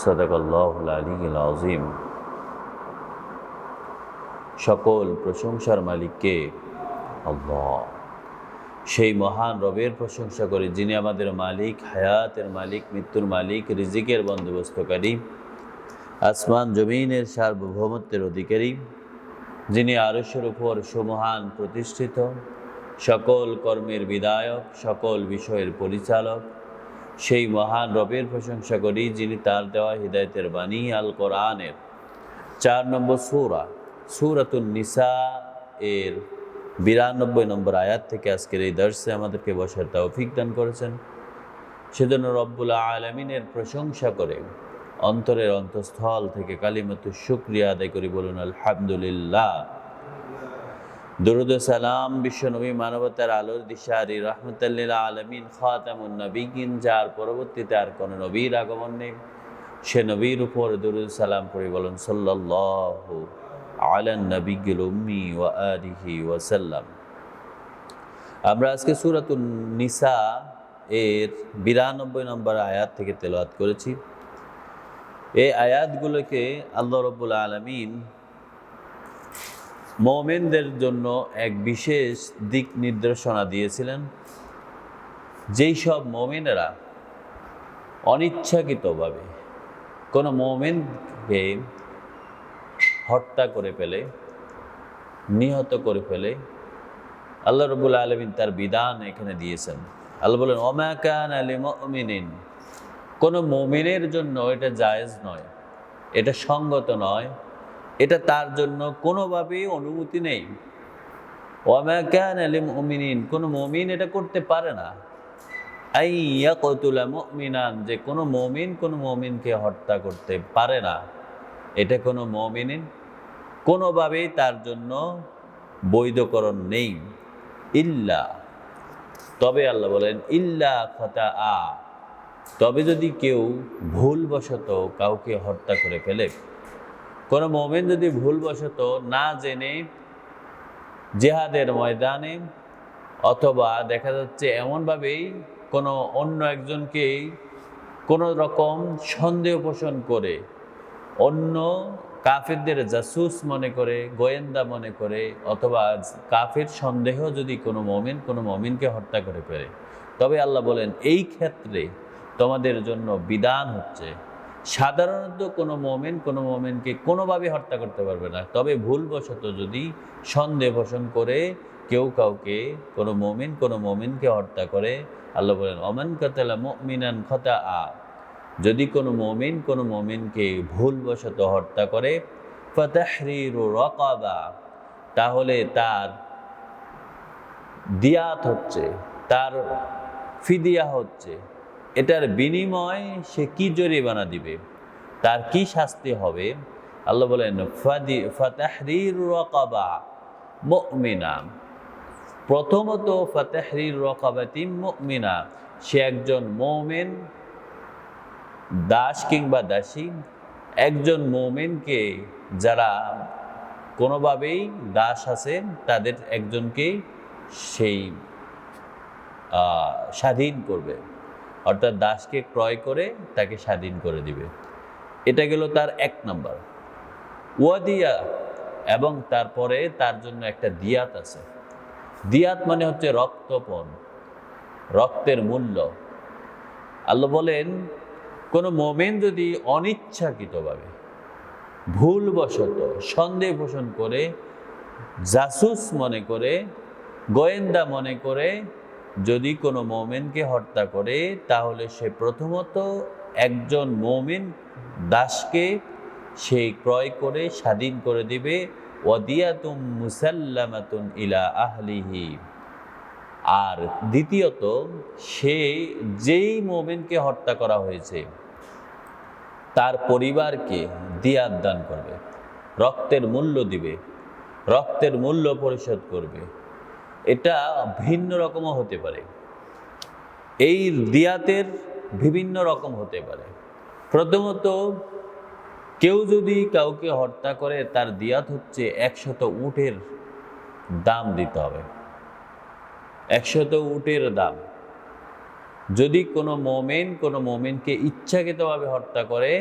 সাদাকাল্লাহুল আলিয়্যুল আযীম। সকল প্রশংসার মালিককে আল্লাহ, সেই মহান রবের প্রশংসা করি যিনি আমাদের মালিক, হায়াতের মালিক, মৃত্যুর মালিক, রিজিকের বন্দোবস্তকারী, আসমান জমিনের সার্বভৌমত্বের অধিকারী, যিনি আরশের উপর সুমহান প্রতিষ্ঠিত, সকল কর্মের বিধায়ক, সকল বিষয়ের পরিচালক। সেই মহান রবের প্রশংসা করি যিনি তার দেওয়া হিদায়তের বাণী আল কোরআনের 4 নম্বর সূরা সূরাতুন নিসা এর 92 নম্বর আয়াত থেকে আজকের এই দর্শে আমাদেরকে বসার তৌফিক দান করেছেন। সেজন্য রব্বুল আলামিনের প্রশংসা করে অন্তরের অন্তঃস্থল থেকে কালিমাতুশ শুকরিয়া আদায় করি, বলুন আলহামদুলিল্লাহ। দরুদ ও সালাম বিশ্বনবী, মানবতার আলোর দিশারি, রাহমাতাল লিল আলামিন, খাতামুন নবিয়্যিন, যার পরবর্তীতে আর কোনো নবীর আগমন নেই, সে নবীর উপর দরুদ সালাম পড়ি, বলুন সাল্লাল্লাহু আলান নবিয়্যিল উম্মি ওয়া আলিহি ওয়া সাল্লাম। আমরা আজকে সূরাতুন নিসা এর 92 নম্বর আয়াত থেকে তেলাওয়াত করেছি। এই আয়াতগুলোকে আল্লাহ রাব্বুল আলামিন মুমিনদের জন্য এক বিশেষ দিক নির্দেশনা দিয়েছিলেন। যেই সব মুমিনেরা অনিচ্ছাকৃতভাবে কোনো মুমিনকে হত্যা করে ফেলে, নিহত করে ফেলে, আল্লাহ রাব্বুল আলামিন তার বিধান এখানে দিয়েছেন। আল্লাহ বলেন, ওমা কানা লিমুমিনিন, কোনো মুমিনের জন্য এটা জায়েজ নয়, এটা সঙ্গত নয়, এটা তার জন্য কোনোভাবেই অনুমতি নেই। ওয়ামা কানা লিমুমিনিন, কোনো মুমিন এটা করতে পারে না। আই ইয়াকতুলা মুমিনান, যে কোনো মুমিন কোনো মুমিনকে হত্যা করতে পারে না, এটা কোনো মুমিনের কোনোভাবেই তার জন্য বৈধকরণ নেই। ইল্লা, তবে আল্লাহ বলেন ইল্লা খাতাআ, তবে যদি কেউ ভুলবশত কাউকে হত্যা করে ফেলে, কোনো মুমিন যদি ভুলবশত না জেনে জিহাদের ময়দানে অথবা দেখা যাচ্ছে এমনভাবেই কোনো অন্য একজনকে কোনো রকম সন্দেহ পোষণ করে, অন্য কাফেরদের জাসুস মনে করে, গোয়েন্দা মনে করে, অথবা কাফের সন্দেহ যদি কোনো মুমিনকে হত্যা করে ফেলে, তবে আল্লাহ বলেন এই ক্ষেত্রে তোমাদের জন্য বিধান হচ্ছে, সাধারণত কোনো মুমিনকে কোনোভাবে হত্যা করতে পারবে না, তবে ভুলবশত যদি সন্দেহ পোষণ করে কেউ কাউকে কোনো মুমিনকে হত্যা করে, আল্লাহ বলেন ওমান কাতালা মুমিনান খাতাআ, যদি কোনো মুমিনকে ভুলবশত হত্যা করে, ফাতাহরিরু রাকাবা, তাহলে তার দিয়াত হচ্ছে, তার ফিদিয়া হচ্ছে, এটার বিনিময় সে কি জরিমানা দিবে, তার কি শাস্তি হবে। আল্লাহ বলেন ফাতাহরিরু রাকাবা মুমিনা, প্রথমত ফাতাহরিরু রাকাবাতিন মুমিনা, সে একজন মুমিন দাস কিংবা দাসী, একজন মুমিনকে যারা কোনোভাবেই দাস আছে তাদের একজনকে সেই স্বাধীন করবে, অর্থাৎ দাসকে ক্রয় করে তাকে স্বাধীন করে দিবে। এটা গেল তার 1 নম্বর। ওয়াদিয়া, এবং তারপরে তার জন্য একটা দিয়াত আছে। দিয়াত মানে হচ্ছে রক্তপণ, রক্তের মূল্য। আল্লাহ বলেন কোনো মুমিন যদি অনিচ্ছাকৃতভাবে ভুলবশত সন্দেহ পোষণ করে, জাসুস মনে করে, গোয়েন্দা মনে করে যদি কোনো মুমিনকে হত্যা করে, তাহলে সে প্রথমত একজন মুমিন দাসকে সে ক্রয় করে স্বাধীন করে দিবে। ওয়াদিয়াতুম মুসাল্লামাতুন ইলা আহলিহি, আর দ্বিতীয়ত সে যেই মুমিনকে হত্যা করা হয়েছে তার পরিবারকে দিয়াত দান করবে, রক্তের মূল্য দিবে, রক্তের মূল্য পরিশোধ করবে। এটা ভিন্ন রকমও হতে পারে, এই দিয়াতের বিভিন্ন রকম হতে পারে। প্রথমত কেউ যদি কাউকে হত্যা করে, তার দিয়াত হচ্ছে 100 উটের দাম দিতে হবে, 100 উটের দাম। যদি কোনো মুমিনকে ইচ্ছাকৃতভাবে হত্যা করে,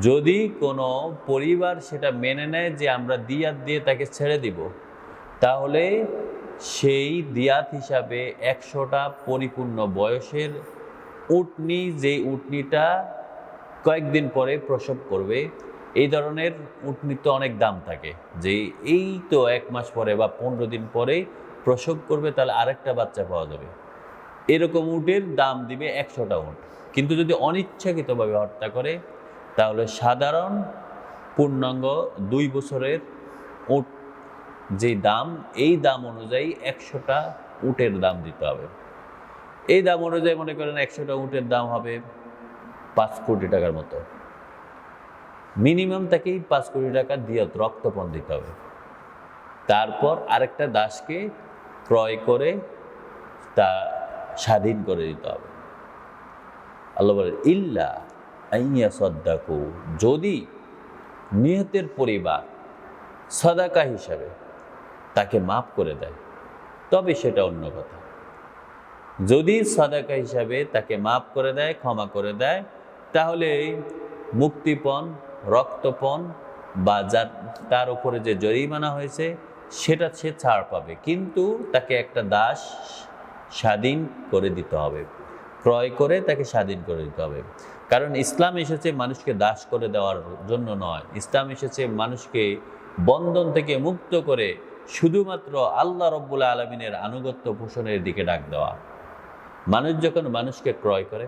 যদি কোনো পরিবার সেটা মেনে নেয় যে আমরা দিয়াত দিয়ে তাকে ছেড়ে দিব, তাহলে সেই দিয়াত হিসাবে 100টা পরিপূর্ণ বয়সের উটনি, যে উটনিটা কয়েকদিন পরে প্রসব করবে, এই ধরনের উটনির তো অনেক দাম থাকে, যে এই তো 1 মাস পরে বা 15 দিন পরে প্রসব করবে, তাহলে আরেকটা বাচ্চা পাওয়া যাবে, এরকম উটের দাম দিবে 100টা উট। কিন্তু যদি অনিচ্ছাকৃতভাবে হত্যা করে, তাহলে সাধারণ পূর্ণাঙ্গ 2 বছরের উট যে দাম, এই দাম অনুযায়ী 100টা উটের দাম দিতে হবে। এই দাম অনুযায়ী মনে করেন 100টা উটের দাম হবে 5 কোটি টাকার মতো। মিনিমাম তাকেই 5 কোটি টাকা দিয়ত, রক্তপণ দিতে হবে। তারপর আরেকটা দাসকে ক্রয় করে তা স্বাধীন করে দিতে হবে। আল্লাহ বলেন ইল্লা আইয়া সদ্দাকু, যদি নিহতের পরিবার সাদাকা হিসাবে তাকে মাফ করে দেয়, তবে সেটা অন্য কথা। যদি সাদাকা হিসাবে তাকে মাফ করে দেয়, ক্ষমা করে দেয়, তাহলে মুক্তিপণ, রক্তপণ বা যার তার উপরে যে জরিমানা হয়েছে সেটা সে ছাড় পাবে, কিন্তু তাকে একটা দাস স্বাধীন করে দিতে হবে, ক্রয় করে তাকে স্বাধীন করে দিতে হবে। কারণ ইসলাম এসেছে মানুষকে দাস করে দেওয়ার জন্য নয়, ইসলাম এসেছে মানুষকে বন্ধন থেকে মুক্ত করে শুধুমাত্র আল্লাহ রব্বুল আলমিনের আনুগত্য পোষণের দিকে ডাক দেওয়া। মানুষ যখন মানুষকে ক্রয় করে,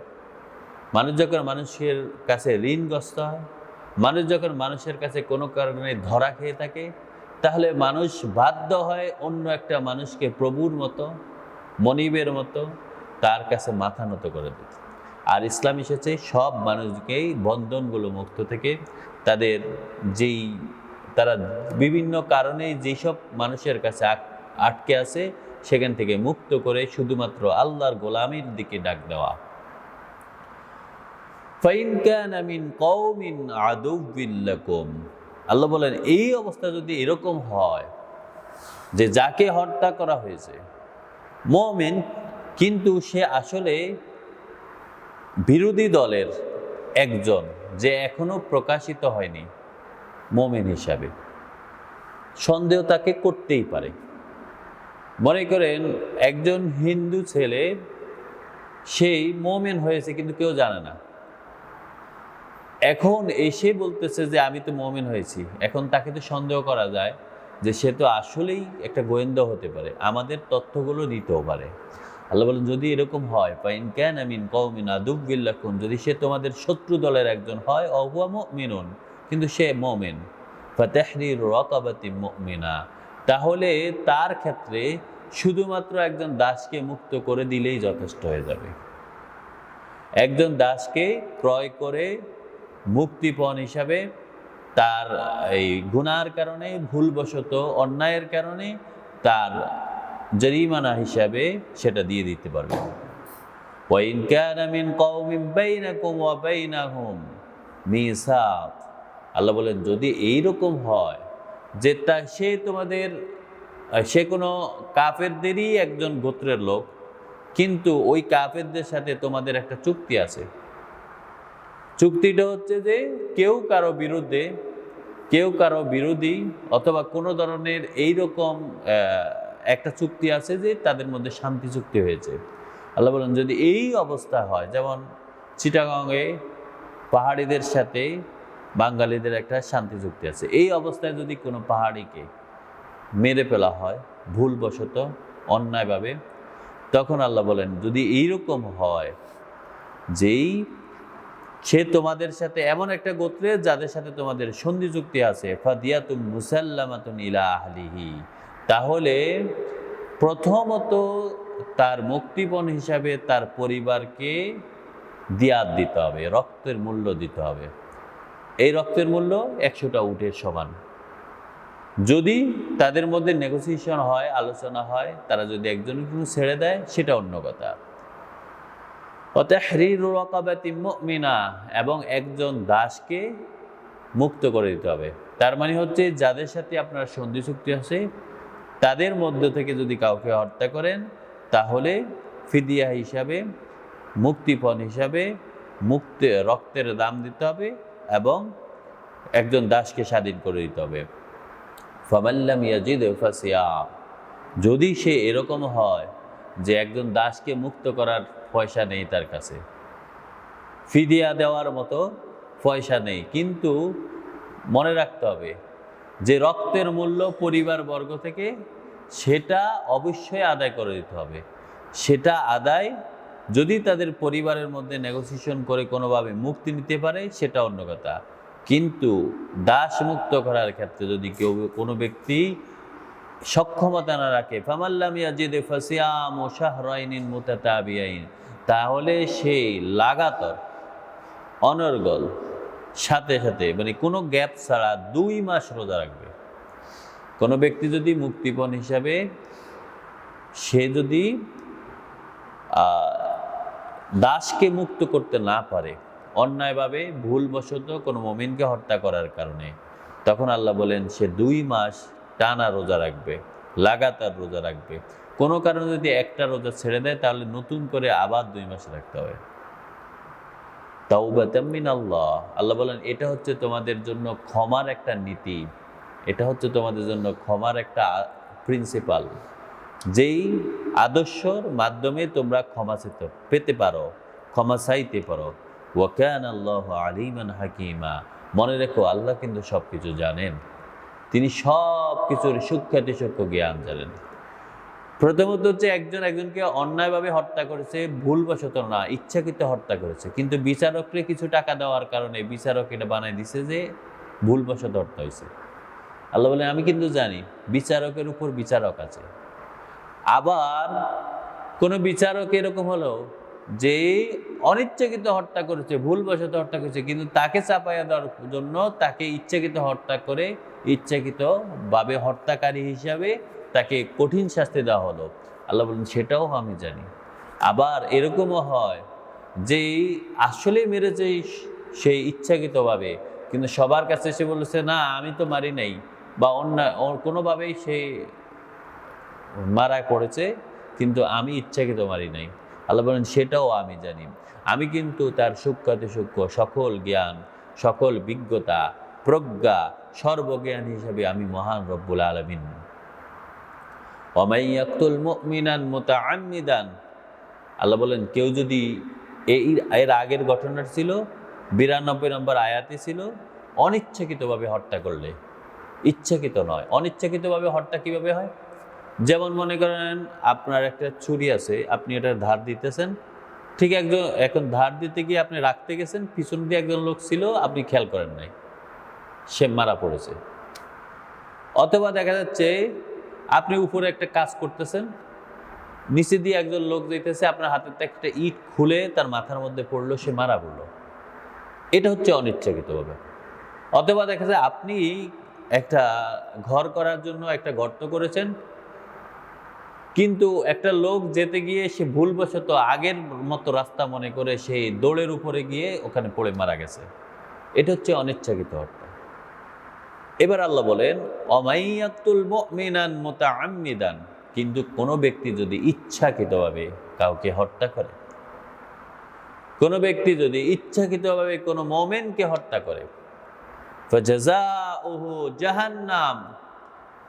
মানুষ যখন মানুষের কাছে ঋণগ্রস্ত হয়, মানুষ যখন মানুষের কাছে কোনো কারণে ধরা খেয়ে থাকে, তাহলে মানুষ বাধ্য হয় অন্য একটা মানুষকে প্রভুর মতো, মনিবের মতো তার কাছে মাথা নত করে দিতে। আর ইসলাম এসেছে সব মানুষকেই বন্ধনগুলো মুক্ত থেকে, তাদের যেই তারা বিভিন্ন কারণে যেসব মানুষের কাছে আটকে আছে সেখান থেকে মুক্ত করে শুধুমাত্র আল্লাহর গোলামির দিকে ডাক দেওয়া। ফাইন কানা মিন কওমিন আদুউবিন লাকুম, আল্লাহ বলেন এই অবস্থা যদি এরকম হয় যে যাকে হত্যা করা হয়েছে মুমিন, কিন্তু সে আসলে বিরোধী দলের একজন, যে এখনো প্রকাশিত হয়নি মুমিন হিসাবে, সন্দেহ তাকে করতেই পারে। মনে করেন একজন হিন্দু ছেলে, সেই মুমিন হয়েছে কিন্তু কেউ জানে না, এখন এসে বলতেছে যে আমি তো মুমিন হয়েছি, এখন তাকে তো সন্দেহ করা যায় যে সে তো আসলেই একটা গোয়েন্দা হতে পারে, আমাদের তথ্যগুলো নিতেও পারে। আল্লাহ বলেন যদি এরকম হয়, ফাইন কানা মিন কওমিন আদুউবিন লাকুম, যদি সে তোমাদের শত্রু দলের একজন হয়, অ হুয়া মুমিনুন, কিন্তু সে মুমিন, ফাতাহরিরু রাকাবাতিন মুমিনা, তাহলে তার ক্ষেত্রে শুধুমাত্র একজন দাসকে মুক্ত করে দিলেই যথেষ্ট হয়ে যাবে। একজন দাসকে ক্রয় করে মুক্তিপণ হিসাবে তার এই গুনার কারণে, ভুলবশত অন্যায়ের কারণে তার জরিমানা হিসাবে সেটা দিয়ে দিতে পারবে। ওয়াইন কানা মিন কওমিন বাইনাকুম ওয়া বাইনাহুম মিসাক, আল্লাহ বলেন যদি এইরকম হয় যে সে তোমাদের, সে কোনো কাফেরদেরই একজন গোত্রের লোক, কিন্তু ওই কাফেরদের সাথে তোমাদের একটা চুক্তি আছে। চুক্তিটা হচ্ছে যে কেউ কারো বিরুদ্ধে, কেউ কারো বিরোধী, অথবা কোনো ধরনের এইরকম একটা চুক্তি আছে যে তাদের মধ্যে শান্তি চুক্তি হয়েছে। আল্লাহ বলেন যদি এই অবস্থা হয়, যেমন চিটাগাংয়ে পাহাড়িদের সাথে বাঙালিদের একটা শান্তি চুক্তি আছে, এই অবস্থায় যদি কোনো পাহাড়িকে মেরে ফেলা হয় ভুলবশত, অন্যায়ভাবে, তখন আল্লাহ বলেন যদি এইরকম হয় যেই সে তোমাদের সাথে এমন একটা গোত্রের যাদের সাথে তোমাদের সন্ধি চুক্তি আছে, ফাদিয়াতুম মুসাল্লামাতুন ইলা আহলিহি, তাহলে প্রথমত তার মুক্তিপণ হিসাবে তার পরিবারকে দিয়াত দিতে হবে, রক্তের মূল্য দিতে হবে। এই রক্তের মূল্য 100টা উটের সমান। যদি তাদের মধ্যে নেগোসিয়েশন হয়, আলোচনা হয়, তারা যদি একজনকে ছেড়ে দেয় সেটা অন্য কথা। তাহরিরু রাকাবাতিন মুমিনা, এবং একজন দাসকে মুক্ত করে দিতে হবে। তার মানে হচ্ছে যাদের সাথে আপনার সন্ধি চুক্তি আছে তাদের মধ্য থেকে যদি কাউকে হত্যা করেন, তাহলে ফিদিয়া হিসাবে, মুক্তিপণ হিসাবে রক্তের দাম দিতে হবে, এবং একজন দাসকে স্বাধীন করে দিতে হবে। ফামাল্লাম ইয়াজিদ ফাসিয়াম, যদি সে এরকম হয় যে একজন দাসকে মুক্ত করার পয়সা নেই, তার কাছে ফিদিয়া দেওয়ার মতো পয়সা নেই, কিন্তু মনে রাখতে হবে যে রক্তের মূল্য পরিবারবর্গ থেকে সেটা অবশ্যই আদায় করে দিতে হবে। সেটা আদায় যদি তাদের পরিবারের মধ্যে নেগোসিয়েশন করে কোনোভাবে মুক্তি নিতে পারে সেটা অন্য কথা, কিন্তু দাস মুক্ত করার ক্ষেত্রে যদি কোনো ব্যক্তি সক্ষমতা না রাখে, ফামাল্লাম ইয়াজিদ ফাসিয়ামু শাহরাইন মুতাতাবিয়াইন, তাহলে সে লাগাতার অনর্গল সাথে সাথে মানে কোনো গ্যাপ ছাড়া 2 মাস রোজা রাখবে। কোনো ব্যক্তি যদি মুক্তিপণ হিসাবে সে যদি দাসকে মুক্ত করতে না পারে অন্যায়ভাবে ভুলবশত কোনো মুমিনকে হত্যা করার কারণে, তখন আল্লাহ বলেন সে 2 মাস টানা রোজা রাখবে, লাগাতার রোজা রাখবে। কোনো কারণে যদি একটা রোজা ছেড়ে দেয় তাহলে নতুন করে আবার 2 মাস রাখতে হবে। তাওবাতাম মিনাল্লাহ, আল্লাহ বলেন এটা হচ্ছে তোমাদের জন্য ক্ষমার একটা নীতি, এটা হচ্ছে তোমাদের জন্য ক্ষমার একটা প্রিন্সিপাল, যেই আদর্শর মাধ্যমে তোমরা ক্ষমা পেতে পারো, ক্ষমা চাইতে পারো। ওয়া কানা আল্লাহু আলিমান হাকিমা, মনে রেখো আল্লাহ কিন্তু সব কিছু জানেন, তিনি সব কিছুর সূক্ষ্মাতিসূক্ষ্ম জ্ঞান জানেন। প্রথমত হচ্ছে একজনকে অন্যায়ভাবে হত্যা করেছে, ভুলবশত না, ইচ্ছাকৃত হত্যা করেছে, কিন্তু বিচারককে কিছু টাকা দেওয়ার কারণে বিচারক এটা বানাই দিছে যে ভুলবশত হত্যা হয়েছে। আল্লাহ বলেন আমি কিন্তু জানি বিচারকের উপর বিচারক আছে। আবার কোনো বিচারক এরকম হলো যে অনিচ্ছাকৃত হত্যা করেছে, ভুলবশত হত্যা করেছে, কিন্তু তাকে চাপাইয়া দেওয়ার জন্য তাকে ইচ্ছাকৃত হত্যা করে ইচ্ছাকৃতভাবে হত্যাকারী হিসাবে তাকে কঠিন শাস্তি দেওয়া হলো। আল্লাহ বলেন সেটাও আমি জানি। আবার এরকমও হয় যে আসলে মেরেছে সেই ইচ্ছাকৃতভাবে, কিন্তু সবার কাছে এসে বলেছে না আমি তো মারি নাই, বা কোনোভাবেই সে মারা পড়েছে, কিন্তু আমি ইচ্ছাকৃত মারি নাই। আল্লাহ বলেন সেটাও আমি জানি, আমি কিন্তু তার সূক্ষ্মাতিসূক্ষ্ম সকল জ্ঞান, সকল বিজ্ঞতা, প্রজ্ঞা, সর্বজ্ঞান হিসাবে আমি মহান রব্বুল আলামিন। ওয়া মান ইয়াকতুল মুমিনান মুতাআম্মিদান, আল্লাহ বলেন কেউ যদি এর আগের ঘটনার ছিল 92 নম্বর আয়াতে ছিল অনিচ্ছাকৃতভাবে হত্যা করলে, ইচ্ছাকৃত নয়। অনিচ্ছাকৃতভাবে হত্যা কিভাবে হয়? যেমন মনে করেন আপনার একটা ছুরি আছে, আপনি এটা ধার দিতেছেন, ঠিক এখন ধার দিতে গিয়ে আপনি রাখতে গেছেন, পিছন দিয়ে একজন লোক ছিল, আপনি খেয়াল করেন নাই, সে মারা পড়েছে। অথবা দেখা যাচ্ছে আপনি উপরে একটা কাজ করতেছেন, নিচে দিয়ে একজন লোক যেতেছে, আপনার হাতের একটা ইট খুলে তার মাথার মধ্যে পড়লো, সে মারা পড়লো। এটা হচ্ছে অনিচ্ছাকৃতভাবে। অথবা দেখা যায় আপনি একটা ঘর করার জন্য একটা গর্ত করেছেন, কিন্তু একটা লোক যেতে গিয়ে সে ভুলবশত আগের মতো রাস্তা মনে করে সেই দৌড়ের উপরে গিয়ে ওখানে পড়ে মারা গেছে। এটা হচ্ছে অনিচ্ছাকৃত হত্যা। এবার আল্লাহ বলেন অমাইয়াতুল মুমিনান মুতাআম্মিদান, কিন্তু কোনো ব্যক্তি যদি ইচ্ছাকৃতভাবে কাউকে হত্যা করে, কোনো ব্যক্তি যদি ইচ্ছাকৃতভাবে কোনো মুমিনকে হত্যা করে, ফাজাযাউহু জাহান্নাম,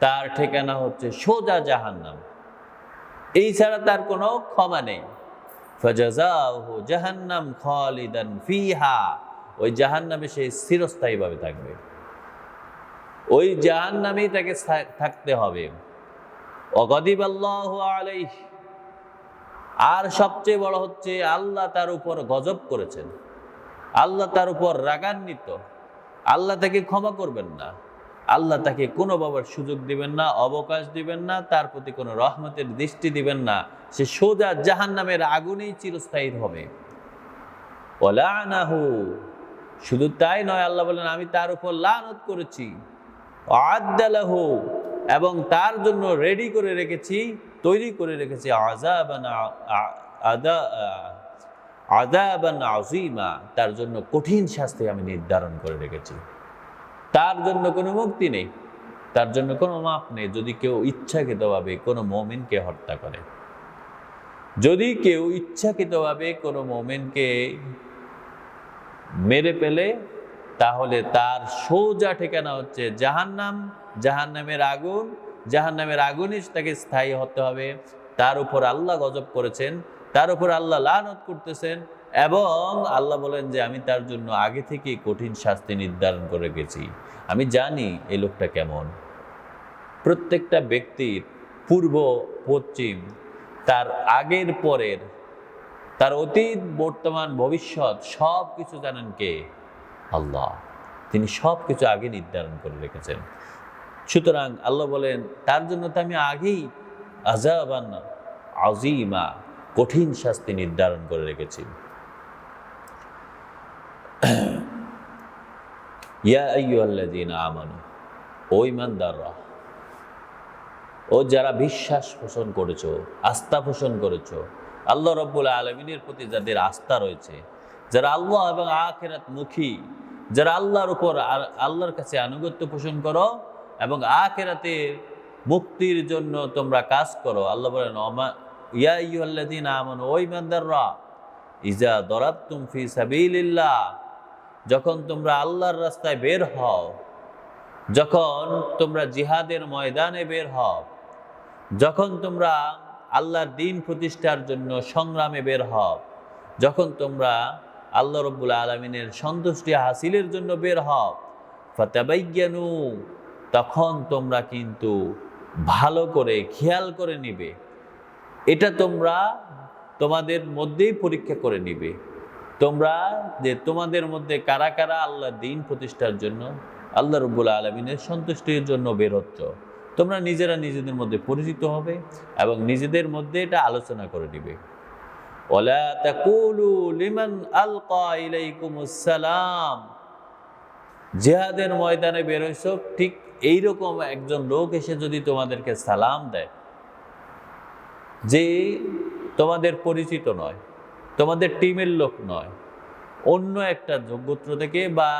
তার ঠিকানা হচ্ছে সোজা জাহান্নাম, এই ছাড়া তার কোনো ক্ষমা নেই। ফাজাযাউহু জাহান্নাম খালিদান ফিহা, ওই জাহান্নামে সে চিরস্থায়ীভাবে থাকবে, ওই জাহান্নামেই তাকে থাকতে হবে। ওয়াগাদিবাল্লাহু আলাইহি, আর সবচেয়ে বড় হচ্ছে আল্লাহ তার উপর গজব করেছেন, আল্লাহ তার উপর রাগান্বিত, আল্লাহ তাকে ক্ষমা করবেন না, আল্লাহ তাকে কোনো বাবার সুযোগ দিবেন না, অবকাশ দিবেন না, তার প্রতি কোনো রহমতের দৃষ্টি দিবেন না, সে সোজা জাহান্নামের আগুনেই চিরস্থায়ী হবে। ওয়ালানাহু, শুধু তাই নয়, আল্লাহ বলেন আমি তার উপর লানত করেছি, আ'আদ্দালাহু, এবং তার জন্য রেডি করে রেখেছি, তৈরি করে রেখেছি আযাবান আযীমা, তার জন্য কঠিন শাস্তি আমি নির্ধারণ করে রেখেছি। তার জন্য কোনো মুক্তি নেই, তার জন্য কোনো মাপ নেই যদি কেউ ইচ্ছাকৃতভাবে কোনো মুমিনকে হত্যা করে। যদি কেউ ইচ্ছাকৃতভাবে কোনো মুমিনকে মেরে ফেলে, তাহলে তার সোজা ঠিকানা হচ্ছে জাহান্নাম, জাহান্নামের আগুন, জাহান্নামের আগুনই তাকে স্থায়ী হতে হবে। তার উপর আল্লাহ গজব করেছেন, তার উপর আল্লাহ লানত করতেছেন, এবং আল্লাহ বলেন যে আমি তার জন্য আগে থেকেই কঠিন শাস্তি নির্ধারণ করে গেছি। আমি জানি এই লোকটা কেমন। প্রত্যেকটা ব্যক্তির পূর্ব পশ্চিম, তার আগের পরের, তার অতীত বর্তমান ভবিষ্যৎ সব কিছু জানেন কে? আল্লাহ। তিনি সব কিছু আগে নির্ধারণ করে রেখেছেন। সুতরাং আল্লাহ বলেন তার জন্য তো আমি আগেই আযাবান আযীমা, কঠিন শাস্তি নির্ধারণ করে রেখেছি। ইয়া আইয়ুহাল্লাযীনা আমানু, ও ঈমানদাররা, ও যারা বিশ্বাস পোষণ করেছো, আস্থা পোষণ করেছো, আল্লাহ রাব্বুল আলামিনের প্রতি যাদের আস্থা রয়েছে, যারা আল্লাহ এবং আখিরাত মুখী, যারা আল্লাহর উপর আল্লাহর কাছে আনুগত্য পোষণ করো এবং আখিরাতে মুক্তির জন্য তোমরা কাজ করো। আল্লাহ বলেন ইয়া আইয়ুহাল্লাযীনা আমানু, ও ঈমানদাররা, ইজা দারাবতুম ফি সাবিলিল্লাহ, যখন তোমরা আল্লাহর রাস্তায় বের হও, যখন তোমরা জিহাদের ময়দানে বের হও, যখন তোমরা আল্লাহর দ্বীন প্রতিষ্ঠার জন্য সংগ্রামে বের হও, যখন তোমরা আল্লাহ রাব্বুল আলামিনের সন্তুষ্টি হাসিলের জন্য বের হও, ফাতাবায়্যানু, তখন তোমরা কিন্তু ভালো করে খেয়াল করে নিবে। এটা তোমরা তোমাদের মধ্যেই পরীক্ষা করে নিবে, তোমরা যে তোমাদের মধ্যে কারা কারা আল্লাহর দ্বীন প্রতিষ্ঠার জন্য, আল্লাহ রাব্বুল আলামিনের সন্তুষ্টির জন্য বের হচ্ছ। তোমরা নিজেরা নিজেদের মধ্যে পরিচিত হবে এবং নিজেদের মধ্যে এটা আলোচনা করে নিবে। ওয়ালা তাকুলু লিমান আলকা ইলাইকুমুস সালাম, জিহাদের ময়দানে বের হইছো, ঠিক এইরকম একজন লোক এসে যদি তোমাদেরকে সালাম দেয়, যে তোমাদের পরিচিত নয়, তোমাদের টিমের লোক নয়, অন্য একটা গোত্র থেকে বা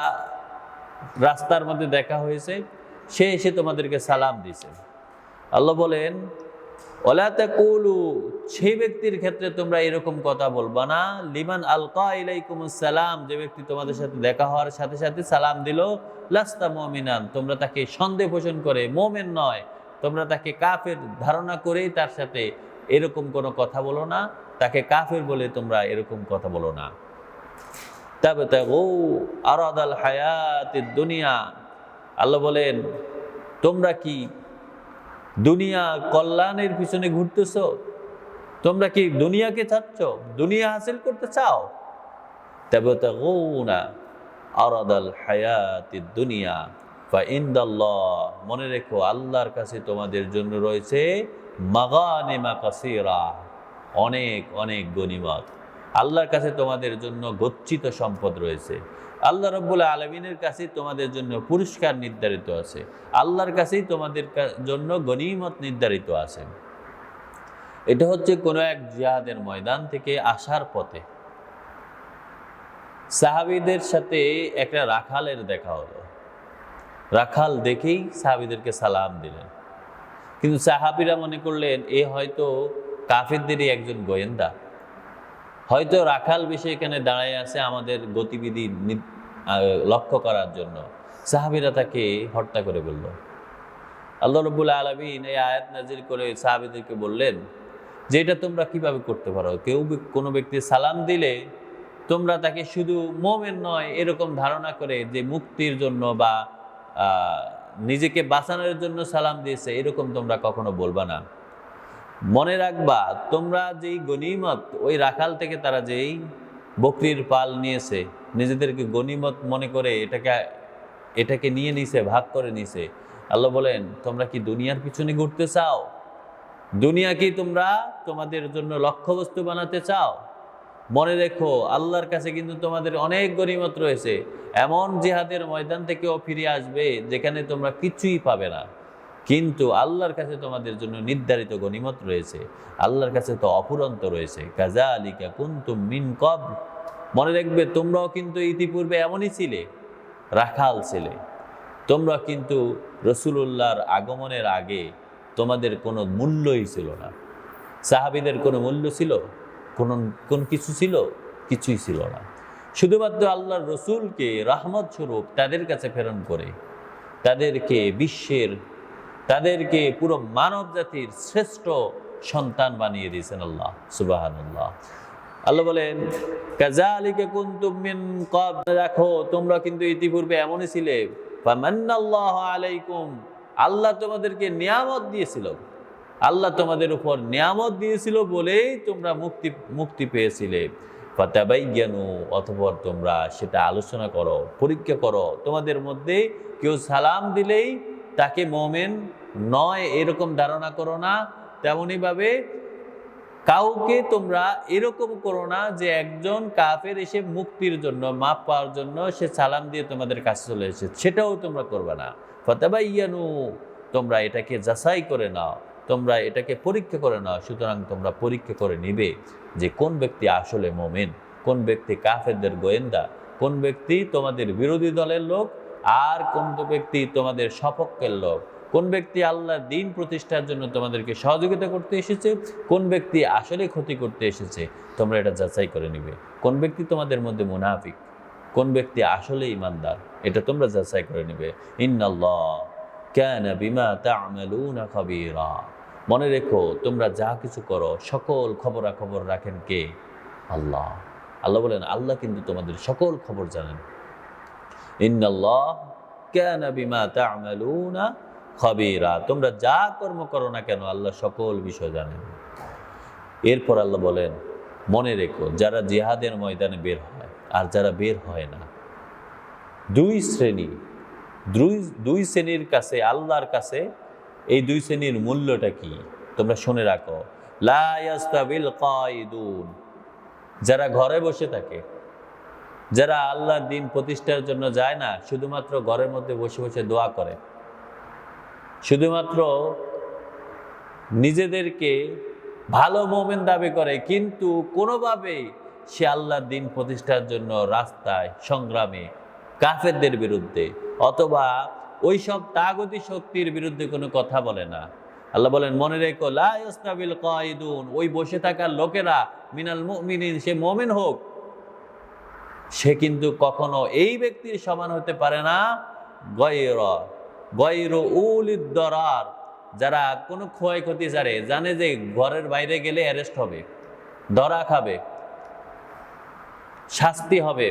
রাস্তার মধ্যে দেখা হয়েছে, সে এসে তোমাদেরকে সালাম দিছে, আল্লাহ বলেন ওয়ালা তাকুলু, সেই ব্যক্তির ক্ষেত্রে তোমরা এরকম কথা বলবা না, লিমান আলকা ইলাইকুমুস সালাম, যে ব্যক্তি তোমাদের সাথে দেখা হওয়ার সাথে সাথে সালাম দিল, লাস্তা মুমিনান, তোমরা তাকে সন্দেহ পোষণ করে মুমিন নয়, তোমরা তাকে কাফের ধারণা করেই তার সাথে এরকম কোনো কথা বলো না, তাকে কাফের বলে তোমরা এরকম কথা বলো না। তাবতাগু আরাদাল হায়াতিদ দুনিয়া, আল্লাহ বলেন তোমরা কি দুনিয়া কল্যাণের পিছনে ঘুরতেছ? তোমরা কি দুনিয়াকে চাচ্ছ, দুনিয়া হাসিল করতে চাও? তাবতাগুনা আরাদাল হায়াতিদ দুনিয়া ফাইন্দাল্লাহ, মনে রেখো আল্লাহর কাছে তোমাদের জন্য রয়েছে মাগানিমা কাসীরা, অনেক অনেক গনিমত। আল্লাহর কাছে তোমাদের জন্য গচ্ছিত সম্পদ রয়েছে, আল্লাহ রাব্বুল আলামিনের কাছে তোমাদের জন্য পুরস্কার নির্ধারিত আছে, আল্লাহর কাছেই তোমাদের জন্য গনিমত নির্ধারিত আছে। এটা হচ্ছে কোনো এক জিহাদের ময়দান থেকে আসার পথে সাহাবীদের সাথে একটা রাখালের দেখা হলো। রাখাল দেখেই সাহাবীদেরকে সালাম দিলেন, কিন্তু সাহাবীরা মনে করলেন এ হয়তো কাফেরদেরই একজন গোয়েন্দা, হয়তো রাখাল বেশি এখানে দাঁড়ায় আছে আমাদের গতিবিধি লক্ষ্য করার জন্য। সাহাবীরা তাকে হত্যা করে বলল। আল্লাহ রাব্বুল আলামিন এই আয়াত নাজিল করে সাহাবীদেরকে বললেন যে এটা তোমরা কিভাবে করতে পারো? কোনো ব্যক্তি সালাম দিলে তোমরা তাকে শুধু মুমিন নয় এরকম ধারণা করে যে মুক্তির জন্য বা নিজেকে বাঁচানোর জন্য সালাম দিয়েছে, এরকম তোমরা কখনো বলবা না। মনে রাখবা তোমরা যেই গনিমত, ওই রাখাল থেকে তারা যেই বকরির পাল নিয়েছে, নিজেদেরকে গনিমত মনে করে এটাকে নিয়ে নিছে, ভাগ করে নিছে। আল্লাহ বলেন তোমরা কি দুনিয়ার পিছনে ঘুরতে চাও? দুনিয়া কি তোমরা তোমাদের জন্য লক্ষ্যবস্তু বানাতে চাও? মনে রেখো আল্লাহর কাছে কিন্তু তোমাদের অনেক গনিমত রয়েছে। এমন জিহাদের ময়দান থেকেও ফিরে আসবে যেখানে তোমরা কিছুই পাবে না, কিন্তু আল্লাহর কাছে তোমাদের জন্য নির্ধারিত গনিমত রয়েছে, আল্লাহর কাছে তো অফুরন্ত রয়েছে। কাযালিকা কুনতুম মিন ক্বাবল, মনে রাখবে তোমরাও কিন্তু ইতিপূর্বে এমনই ছিলে, রাখাল ছিলে। তোমরা কিন্তু রাসূলুল্লাহর আগমনের আগে তোমাদের কোনো মূল্যই ছিল না। সাহাবীদের কোনো মূল্য ছিল? কোন কিছু ছিল? কিছুই ছিল না। শুধুমাত্র আল্লাহর রসুলকে রহমত স্বরূপ তাদের কাছে প্রেরণ করে তাদেরকে পুরো মানব জাতির শ্রেষ্ঠ সন্তান বানিয়ে দিয়েছেন আল্লাহ সুবহানাল্লাহ। আল্লাহ বলেন কাযালিকা কুনতুম মিন ক্বাবল, দেখো তোমরা কিন্তু ইতিপূর্বে এমনই ছিলে, ফামান্নাল্লাহু আলাইকুম, আল্লাহ তোমাদেরকে নিয়ামত দিয়েছিল, আল্লাহ তোমাদের উপর নিয়ামত দিয়েছিল বলেই তোমরা মুক্তি পেয়েছিলে। ফাতাবাইয়ানু, অতঃপর তোমরা সেটা আলোচনা করো, পরীক্ষা করো। তোমাদের মধ্যে কেউ সালাম দিলেই তাকে মুমিন নয় এরকম ধারণা করো না। তেমনি ভাবে কাউকে তোমরা এরকম করো না যে একজন কাফের এসে মুক্তির জন্য, মাপ পাওয়ার জন্য সে সালাম দিয়ে তোমাদের কাছে চলে এসেছে, সেটাও তোমরা করবে না। ফাতাবাইয়ানু, তোমরা এটাকে যাচাই করে নাও, তোমরা এটাকে পরীক্ষা করে নাও। সুতরাং তোমরা পরীক্ষা করে নিবে যে কোন ব্যক্তি আসলে মুমিন, কোন ব্যক্তি কাফেরদের গোয়েন্দা, কোন ব্যক্তি তোমাদের বিরোধী দলের লোক, আর কোন ব্যক্তি তোমাদের সপক্ষের লোক, কোন ব্যক্তি আল্লাহর দ্বীন প্রতিষ্ঠার জন্য তোমাদেরকে সহযোগিতা করতে এসেছে, কোন ব্যক্তি আসলে ক্ষতি করতে এসেছে। তোমরা এটা যাচাই করে নিবে। কোন ব্যক্তি তোমাদের মধ্যে মুনাফিক, কোন ব্যক্তি আসলে ঈমানদার, এটা তোমরা যাচাই করে নিবে। ইন্নাল্লাহ কানা বিমা তা'মালুনা খাবীরা, মনে রেখো তোমরা যা কিছু করো সকল খবরাখবর রাখেন কে? আল্লাহ। আল্লাহ বলেন আল্লাহ কিন্তু তোমাদের সকল খবর জানেন। ইন্নাল্লাহ কানা বিমা তা'মালুনা খাবীরা, তোমরা যা কর্ম করো না কেন আল্লাহ সকল বিষয় জানেন। এরপর আল্লাহ বলেন মনে রেখো যারা জিহাদের ময়দানে বের হয় আর যারা বের হয় না, দুই শ্রেণীর কাছে, আল্লাহর কাছে এই দুই শ্রেণীর মূল্যটা কি তোমরা শুনে রাখো। লা ইয়াস্তাবিল কায়িদুন, যারা ঘরে বসে থাকে, যারা আল্লাহর দ্বীন প্রতিষ্ঠার জন্য যায় না, শুধুমাত্র ঘরের মধ্যে বসে বসে দোয়া করে, শুধুমাত্র নিজেদেরকে ভালো মুমিন দাবি করে, কিন্তু কোনোভাবেই সে আল্লাহর দ্বীন প্রতিষ্ঠার জন্য রাস্তায় সংগ্রামে কাফেরদের বিরুদ্ধে অথবা ওই সব তাগুতি শক্তির বিরুদ্ধে কোনো কথা বলে না। আল্লাহ বলেন মনে রেখো লা ইয়াস্তাবিল কায়িদুন, ওই বসে থাকা লোকেরা মিনাল মুমিনিন, সে মুমিন হোক, সে কিন্তু কখনো এই ব্যক্তির সমান হতে পারে না গায়রু উলিদ দরার, যারা কোনো ক্ষয়ক্ষতি জানে যে ঘরের বাইরে গেলে অ্যারেস্ট হবে, ধরা খাবে, শাস্তি হবে,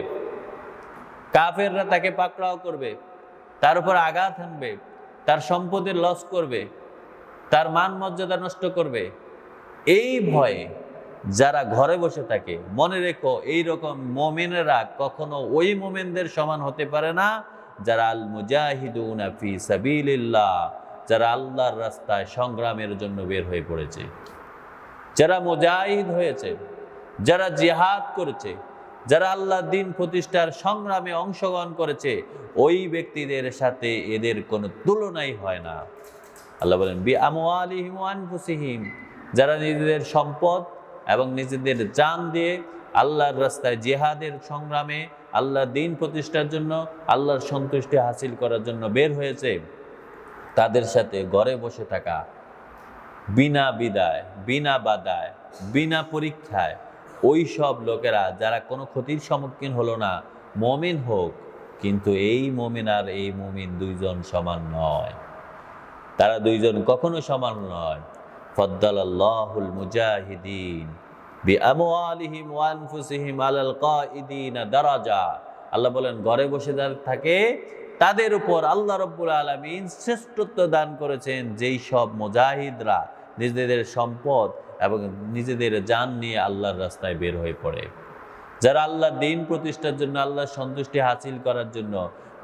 কাফেররা তাকে পাকড়াও করবে, তার উপর আঘাত হানবে, তার সম্পদের লস করবে, তার মান মর্যাদা নষ্ট করবে। এই ভয়ে যারা ঘরে বসে থাকে, মনে রেখো এইরকম মুমিনেরা কখনো ওই মুমিনদের সমান হতে পারে না যারা আল মুজাহিদুনা ফি সাবিলিল্লাহ, যারা আল্লাহর রাস্তায় সংগ্রামের জন্য বের হয়ে পড়েছে, যারা মুজাহিদ হয়েছে, যারা জিহাদ করেছে, যারা আল্লাহর দ্বীন প্রতিষ্ঠার সংগ্রামে অংশগ্রহণ করেছে, ওই ব্যক্তিদের সাথে এদের কোনো তুলনাই হয় না। আল্লাহ বলেন বি আমওয়ালিহিম ওয়া আনফুসিহিম, যারা নিজেদের সম্পদ এবং নিজেদের জান দিয়ে আল্লাহর রাস্তায় জিহাদের সংগ্রামে আল্লাহর দ্বীন প্রতিষ্ঠার জন্য, আল্লাহর সন্তুষ্টি হাসিল করার জন্য বের হয়েছে, তাদের সাথে ঘরে বসে থাকা বিনা বিদায়, বিনা বাধায়, বিনা পরীক্ষায় ওই সব লোকেরা যারা কোনো ক্ষতির সম্মুখীন হলো না, মুমিন হোক, কিন্তু এই মুমিন আর এই মুমিন দুইজন সমান নয়, তারা দুইজন কখনো সমান নয়। ফাদ্দালাল্লাহুল মুজাহিদিন বিআমওয়ালিহিম ওয়া আনফুসিহিম আলাল কায়িদিনা দারাজা, আল্লাহ বলেন ঘরে বসে যারা থাকে তাদের উপর আল্লাহ রাব্বুল আলামিন শ্রেষ্ঠত্ব দান করেছেন, যেই সব মুজাহিদরা নিজেদের সম্পদ এবং নিজেদের জান নিয়ে আল্লাহর রাস্তায় বের হয়ে পড়ে, যারা আল্লাহর দ্বীন প্রতিষ্ঠার জন্য, আল্লাহর সন্তুষ্টি হাসিল করার জন্য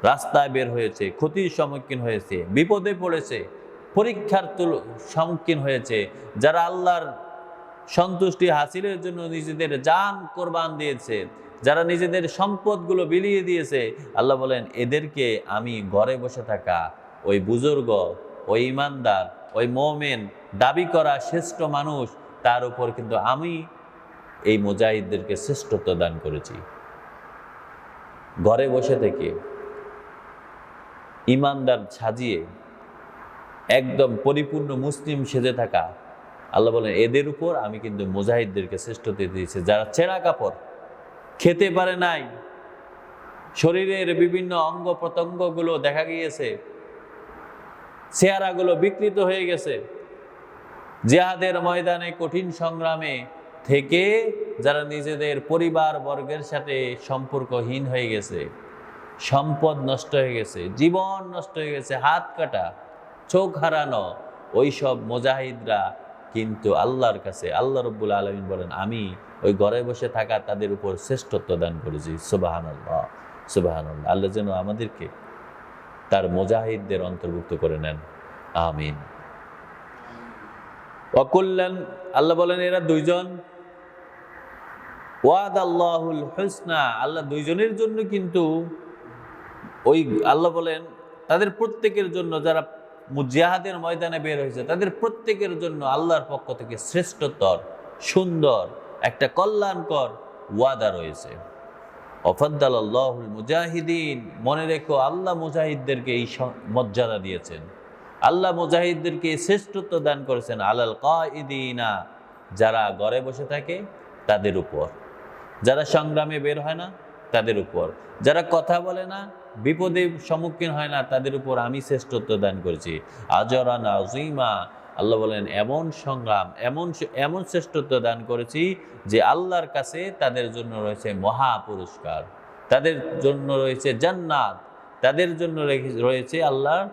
রাস্তায় বের হয়েছে, ক্ষতির সম্মুখীন হয়েছে, বিপদে পড়েছে, পরীক্ষার সম্মুখীন হয়েছে, যারা আল্লাহর সন্তুষ্টি হাসিলের জন্য নিজেদের জান কোরবান দিয়েছে, যারা নিজেদের সম্পদগুলো বিলিয়ে দিয়েছে, আল্লাহ বলেন এদেরকে আমি ঘরে বসে থাকা ওই বুজুর্গ, ওই ইমানদার, ওই মুমিন দাবি করা শ্রেষ্ঠ মানুষ, তার উপর কিন্তু আমি এই মুজাহিদদেরকে শ্রেষ্ঠত্ব দান করেছি। ঘরে বসে থেকে ইমানদার সাজিয়ে একদম পরিপূর্ণ মুসলিম সেজে থাকা, আল্লাহ বলেন এদের উপর আমি কিন্তু মুজাহিদদেরকে শ্রেষ্ঠত্ব দিয়েছি। যারা ছেঁড়া কাপড় খেতে পারে নাই, শরীরের বিভিন্ন অঙ্গ প্রত্যঙ্গগুলো দেখা গিয়েছে, চেহারাগুলো বিকৃত হয়ে গেছে। জিহাদের ময়দানে কঠিন সংগ্রামে থেকে যারা নিজেদের পরিবার বর্গের সাথে সম্পর্কহীন হয়ে গেছে, সম্পদ নষ্ট হয়ে গেছে, জীবন নষ্ট হয়ে গেছে, হাত কাটা, চোখ হারানো, ওই সব মুজাহিদরা কিন্তু আল্লাহর কাছে, আল্লাহ রাব্বুল আলামিন বলেন, আমি ওই ঘরে বসে থাকা তাদের উপর শ্রেষ্ঠত্ব দান করেছি। সুবহানাল্লাহ, সুবহানাল্লাহ। আল্লাহ যেন আমাদেরকে তার মুজাহিদদের অন্তর্ভুক্ত করে নেন, আমিন। ওয়াকুল্লান, আল্লাহ বলেন এরা দুইজন, ওয়াদাল্লাহুল হুসনা, আল্লাহ দুইজনের জন্য কিন্তু ওই আল্লাহ বলেন তাদের প্রত্যেকের জন্য, যারা জিহাদের ময়দানে বের হয়েছে তাদের প্রত্যেকের জন্য আল্লাহর পক্ষ থেকে শ্রেষ্ঠতর সুন্দর একটা কল্যাণকর ওয়াদা রয়েছে। ওয়াফাদ্দালাল্লাহুল মুজাহিদিন, মনে রেখো আল্লাহ মুজাহিদদেরকে এই মর্যাদা দিয়েছেন, আল্লাহ মুজাহিদদেরকে শ্রেষ্ঠত্ব দান করেছেন আলাল কাইদিনা, যারা ঘরে বসে থাকে তাদের উপর, যারা সংগ্রামে বের হয় না তাদের উপর, যারা কথা বলে না, বিপদে সম্মুখীন হয় না, তাদের উপর আমি শ্রেষ্ঠত্ব দান করেছি। আজরান আযীমা, আল্লাহ বলেন এমন সংগ্রাম, এমন শ্রেষ্ঠত্ব দান করেছি যে আল্লাহর কাছে তাদের জন্য রয়েছে মহা পুরস্কার, তাদের জন্য রয়েছে জান্নাত, তাদের জন্য রয়েছে আল্লাহর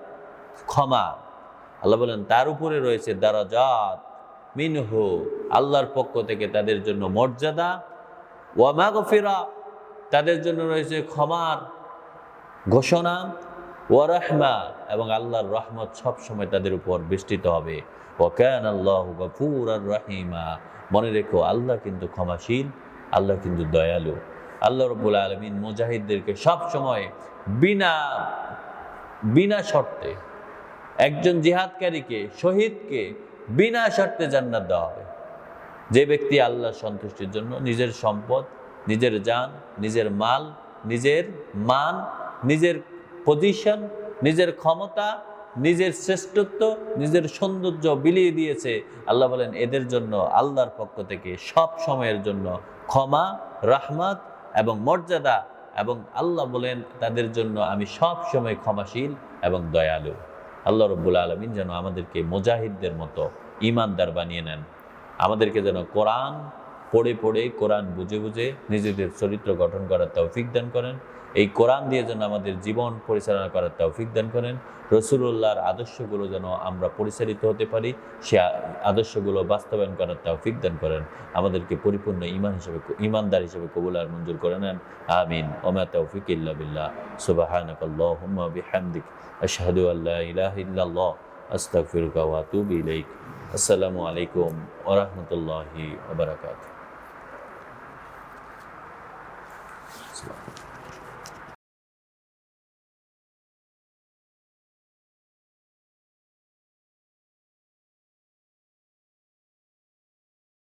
ক্ষমা। আল্লাহ বলেন তার উপরে রয়েছে দারাজাত মিনহু, আল্লাহর পক্ষ থেকে তাদের জন্য মর্যাদা, ওয়া মাগফিরা, তাদের জন্য রয়েছে ক্ষমার ঘোষণা, ওয়া রাহমা, এবং আল্লাহর রহমত সব সময় তাদের উপর বিস্তৃত হবে। ওয়া কানাল্লাহু গফুরার রহিমা, মনে রেখো আল্লাহ কিন্তু ক্ষমাশীল, আল্লাহ কিন্তু দয়ালু। আল্লাহ রাব্বুল আলামিন মুজাহিদদেরকে সব সময় বিনা শর্তে, একজন জিহাদকারীকে, শহীদকে বিনা শর্তে জান্নাত দেওয়া হবে। যে ব্যক্তি আল্লাহর সন্তুষ্টির জন্য নিজের সম্পদ, নিজের জান, নিজের মাল, নিজের মান, নিজের পজিশন, নিজের ক্ষমতা, নিজের শ্রেষ্ঠত্ব, নিজের সৌন্দর্য বিলিয়ে দিয়েছে, আল্লাহ বলেন এদের জন্য আল্লাহর পক্ষ থেকে সব সময়ের জন্য ক্ষমা, রহমত এবং মর্যাদা, এবং আল্লাহ বলেন তাদের জন্য আমি সব সময় ক্ষমাশীল এবং দয়ালু। আল্লাহ রাব্বুল আলামিন যেন আমাদেরকে মুজাহিদদের মতো ঈমানদার বানিয়ে নেন, আমাদেরকে যেন কোরআন পড়ে পড়ে, কোরআন বুঝে বুঝে নিজেদের চরিত্র গঠন করার তৌফিক দান করেন। এই কোরআন দিয়ে যেন আমাদের জীবন পরিচালনা করার তৌফিক দান করেন। রাসূলুল্লাহর আদর্শগুলো যেন আমরা পরিচালিত হতে পারি, সে আদর্শগুলো বাস্তবায়ন করার তৌফিক দান করেন। আমাদেরকে পরিপূর্ণ ঈমানদার হিসেবে কবুল আর মঞ্জুর করে নেন, আমিন। ওমা তৌফিক ইল্লা বিল্লাহ। সুবহানাকাল্লাহুম্মা বিহামদিক, আশহাদু আল্লা ইলাহা ইল্লাল্লাহ, আস্তাগফিরুকা ওয়া আতুবু ইলাইক। আসসালামু আলাইকুম ওয়া রাহমাতুল্লাহি ওয়া বারাকাতুহু।